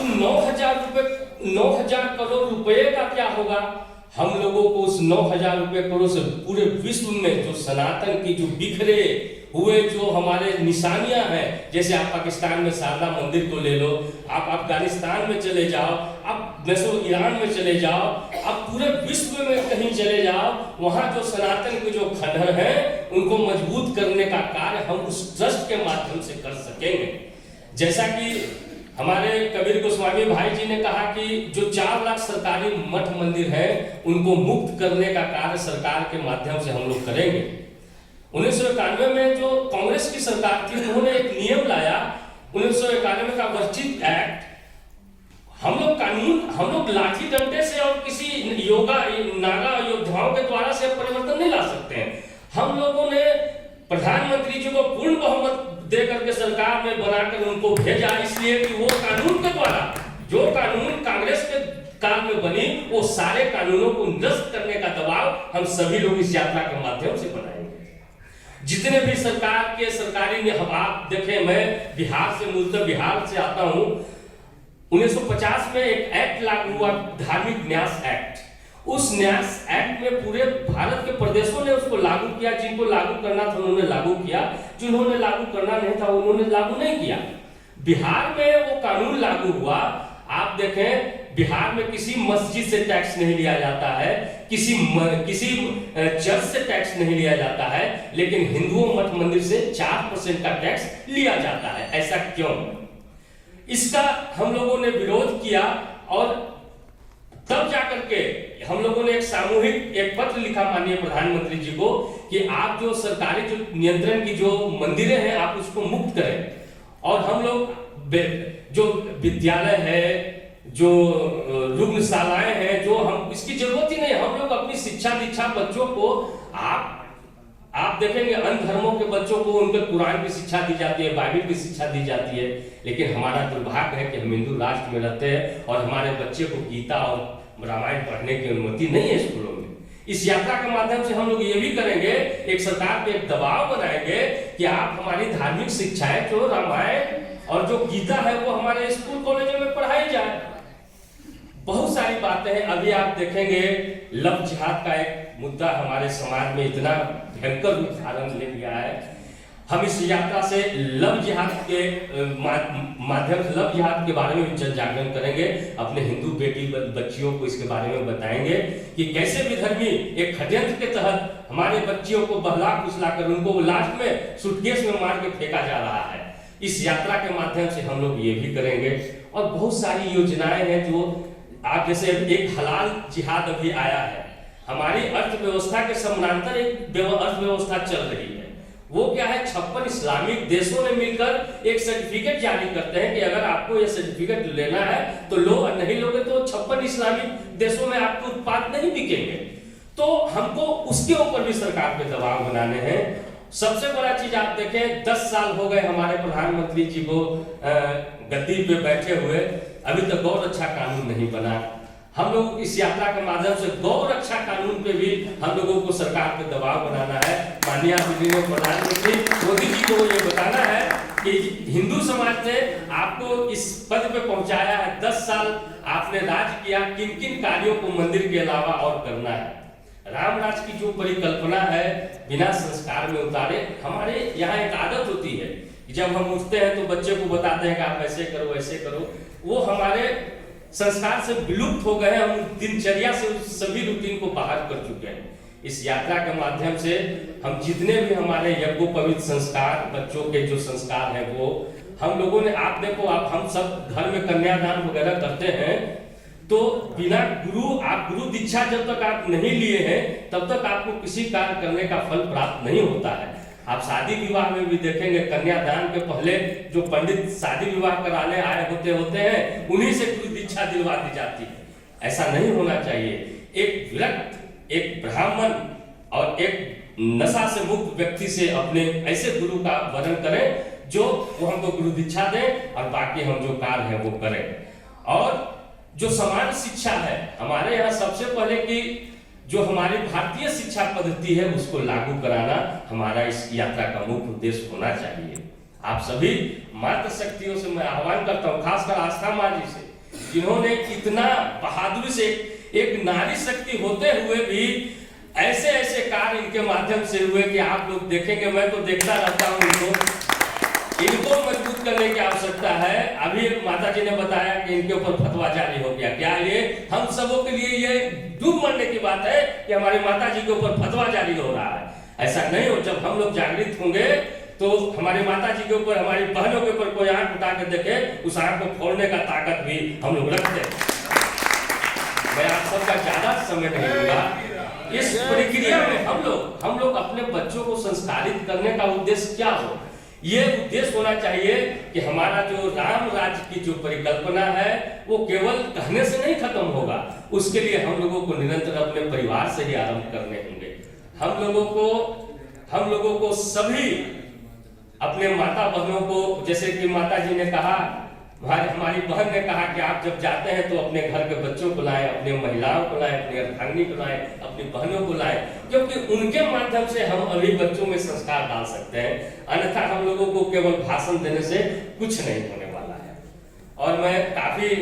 उन 9,000 करोड़ रुपए का क्या होगा? हम लोगों को उस 9,000 करोड़ से पूरे विश्व में जो सनातन की जो बिखरे हुए जो हमारे निशानियां हैं, जैसे आप पाकिस्तान में शारदा मंदिर को ले लो, आप अफगानिस्तान में चले जाओ, आप ईरान में चले जाओ, आप पूरे विश्व में कहीं चले जाओ, वहां जो सनातन के जो खंडहर हैं उनको मजबूत करने का कार्य हम उस ट्रस्ट के माध्यम से कर सकेंगे। जैसा कि हमारे कबीर गोस्वामी भाई जी ने कहा कि जो 4 लाख सरकारी मठ मंदिर हैं उनको मुक्त करने का कार्य सरकार के माध्यम से हम लोग करेंगे। 1991 में जो कांग्रेस की सरकार थी उन्होंने एक नियम लाया, 1991 का वर्जित एक्ट। हम लोग लाठी डंडे से और किसी नागा योद्धाओं के द्वारा से परिवर्तन नहीं ला सकते हैं। हम लोगों ने प्रधानमंत्री जी को पूर्ण बहुमत दे करके सरकार में बनाकर उनको भेजा, इसलिए कि वो कानून के द्वारा जो कानून कांग्रेस के काल में बनी वो सारे कानूनों को निरस्त करने का दबाव हम सभी लोग इस यात्रा के माध्यम से बनाएंगे। जितने भी सरकार के सरकारी आप देखें, मैं बिहार से मूलतः बिहार से आता हूं। 1950 में एक एक्ट लागू हुआ, धार्मिक न्यास एक्ट। उस न्यास एक्ट में पूरे भारत के प्रदेशों ने उसको लागू किया। जिनको लागू करना था उन्होंने लागू किया, जिन्होंने लागू करना नहीं था उन्होंने लागू नहीं किया। बिहार में वो कानून लागू हुआ। आप देखें बिहार में किसी मस्जिद से टैक्स नहीं लिया जाता है, किसी चर्च से टैक्स नहीं लिया जाता है, लेकिन हिंदुओं मठ मंदिर से 4% का टैक्स लिया जाता है। ऐसा क्यों? इसका हम लोगों ने विरोध किया और तब जाकर के हम लोगों ने एक सामूहिक एक पत्र लिखा माननीय प्रधानमंत्री जी को कि आप जो सरकारी जो नियंत्रण की जो मंदिरें हैं आप उसको मुक्त करें। और हम लोग जो विद्यालय है, जो रुग्णशालाएं हैं, जो हम इसकी जरूरत ही नहीं, हम लोग अपनी शिक्षा दीक्षा बच्चों को आप देखेंगे अन्य धर्मों के बच्चों को उनके कुरान की शिक्षा दी जाती है, बाइबल की शिक्षा दी जाती है, लेकिन हमारा दुर्भाग्य है कि हम हिंदू राष्ट्र में रहते हैं और हमारे बच्चे को गीता और रामायण पढ़ने की अनुमति नहीं है स्कूलों में। इस यात्रा के माध्यम से हम लोग ये भी करेंगे, एक सरकार पे एक दबाव बनाएंगे कि आप हमारी धार्मिक शिक्षाएं जो रामायण और जो गीता है वो हमारे स्कूल कॉलेजों में पढ़ाई जाए। बहुत सारी बातें हैं। अभी आप देखेंगे लव जिहाद का एक मुद्दा हमारे समाज में इतना भयंकर रूप धारण ले लिया है। हम इस यात्रा से लव जिहाद के माध्यम से लव जिहाद के बारे में भी जन जागरण करेंगे, अपने हिंदू बेटी बच्चियों को इसके बारे में बताएंगे कि कैसे विधर्मी एक षड्यंत्र के तहत हमारे बच्चियों को बहला फुसला कर उनको लास्ट में सूटकेस में मार के फेंका जा रहा है। इस यात्रा के माध्यम से हम लोग ये भी करेंगे। और बहुत सारी योजनाएं हैं जो आप जैसे एक हलाल जिहाद अभी आया है, हमारी अर्थव्यवस्था के समानांतर एक अर्थव्यवस्था चल रही है। वो क्या है, 56 इस्लामिक देशों ने मिलकर एक सर्टिफिकेट जारी करते हैं कि अगर आपको ये सर्टिफिकेट लेना है तो लो, और नहीं लोगे तो 56 इस्लामिक देशों में आपके उत्पाद नहीं बिकेंगे। तो हमको उसके ऊपर भी सरकार पे दबाव बनाने हैं। सबसे बड़ा चीज आप देखें, 10 साल हो गए हमारे प्रधानमंत्री जी को गद्दी पे बैठे हुए, अभी तक गौ रक्षा कानून नहीं बना। हम लोग इस यात्रा के माध्यम से गौ रक्षा कानून पे भी हम लोगों को सरकार पे दबाव बनाना है। माननीय प्रधानमंत्री मोदी जी को ये बताना है कि हिंदू समाज ने आपको इस पद पे पहुंचाया है, 10 साल आपने राज किया, किन किन कार्यों को मंदिर के अलावा और करना है। राम राज की जो परिकल्पना है बिना संस्कार में उतारे, हमारे यहाँ एक आदत होती है जब हम उठते हैं तो बच्चे को बताते हैं कि आप ऐसे करो ऐसे करो, वो हमारे संस्कार से विलुप्त हो गए हैं। हम दिनचर्या से उस सभी रूटीन को बाहर कर चुके हैं। इस यात्रा के माध्यम से हम जितने भी हमारे यज्ञोपवीत संस्कार, बच्चों के जो संस्कार हैं वो हम लोगों ने, आप देखो, आप हम सब घर में कन्यादान वगैरह करते हैं तो बिना आप गुरु दीक्षा जब तक आप नहीं लिए हैं तब तक आपको किसी कार्य करने का फल प्राप्त नहीं होता है। आप शादी विवाह में भी देखेंगे, कन्यादान के पहले जो पंडित शादी विवाह कराने आए होते हैं उन्हीं से गुरु दीक्षा दिलवा दी जाती है। ऐसा नहीं होना चाहिए। एक विरक्त, एक ब्राह्मण और एक नशा से मुक्त व्यक्ति से अपने ऐसे गुरु का वरण करें जो वो हमको गुरु दीक्षा दे और बाकी हम जो कार्य है वो करें। और जो समान शिक्षा है हमारे यहाँ, सबसे पहले कि जो हमारी भारतीय शिक्षा पद्धति है उसको लागू कराना हमारा इस यात्रा का मुख्य उद्देश्य होना चाहिए। आप सभी मातृशक्तियों से मैं आह्वान करता हूँ, खासकर आस्था माँ जी से जिन्होंने इतना बहादुरी से एक नारी शक्ति होते हुए भी ऐसे ऐसे कार्य इनके माध्यम से हुए कि आप लोग देखेंगे, मैं तो देखता रहता हूँ इनको मजबूत करने की आवश्यकता है। अभी एक माता जी ने बताया कि इनके ऊपर फतवा जारी हो गया। क्या ये हम सबों के लिए ये डूब मरने की बात है कि हमारी माता जी के ऊपर फतवा जारी हो रहा है? ऐसा नहीं हो। जब हम लोग जागृत होंगे तो हमारी माता जी के ऊपर, हमारी बहनों के ऊपर कोई आंख उठा के देखे, उस आंख को फोड़ने का ताकत भी हम लोग रखते हैं। मैं आप सबका ज्यादा समय नहीं लूंगा। इस प्रक्रिया में हम लोग अपने बच्चों को संस्कारित करने का उद्देश्य क्या हो? ये उद्देश्य होना चाहिए कि हमारा जो राम राज्य की जो परिकल्पना है वो केवल कहने से नहीं खत्म होगा। उसके लिए हम लोगों को निरंतर अपने परिवार से ही आरंभ करने होंगे। हम लोगों को सभी अपने माता बहनों को, जैसे कि माता जी ने कहा, हमारी बहन ने कहा कि आप जब जाते हैं तो अपने घर के बच्चों को लाएं, अपने महिलाओं को लाएं, अपनी अर्धांगिनी को लाएं, अपनी बहनों को लाएं, क्योंकि उनके माध्यम से हम अभी बच्चों में संस्कार डाल सकते हैं। अन्यथा हम लोगों को केवल भाषण देने से कुछ नहीं होने वाला है। और मैं काफी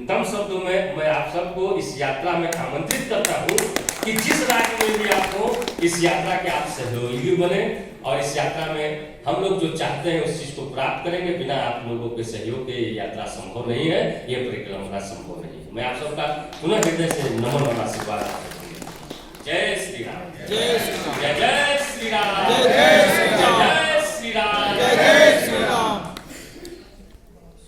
कम शब्दों में मैं आप सबको इस यात्रा में आमंत्रित करता हूँ कि जिस राज्य में भी आप हो, इस यात्रा के आप सहयोगी बने और इस यात्रा में हम लोग जो चाहते हैं उस चीज को प्राप्त करेंगे। बिना आप लोगों के सहयोग के ये यात्रा संभव नहीं है, ये परिक्रमा संभव नहीं है। मैं आप सबका पुनः हृदय से नमन और आशीर्वाद। जय श्री राम, जय श्री राम, जय जय श्री राम।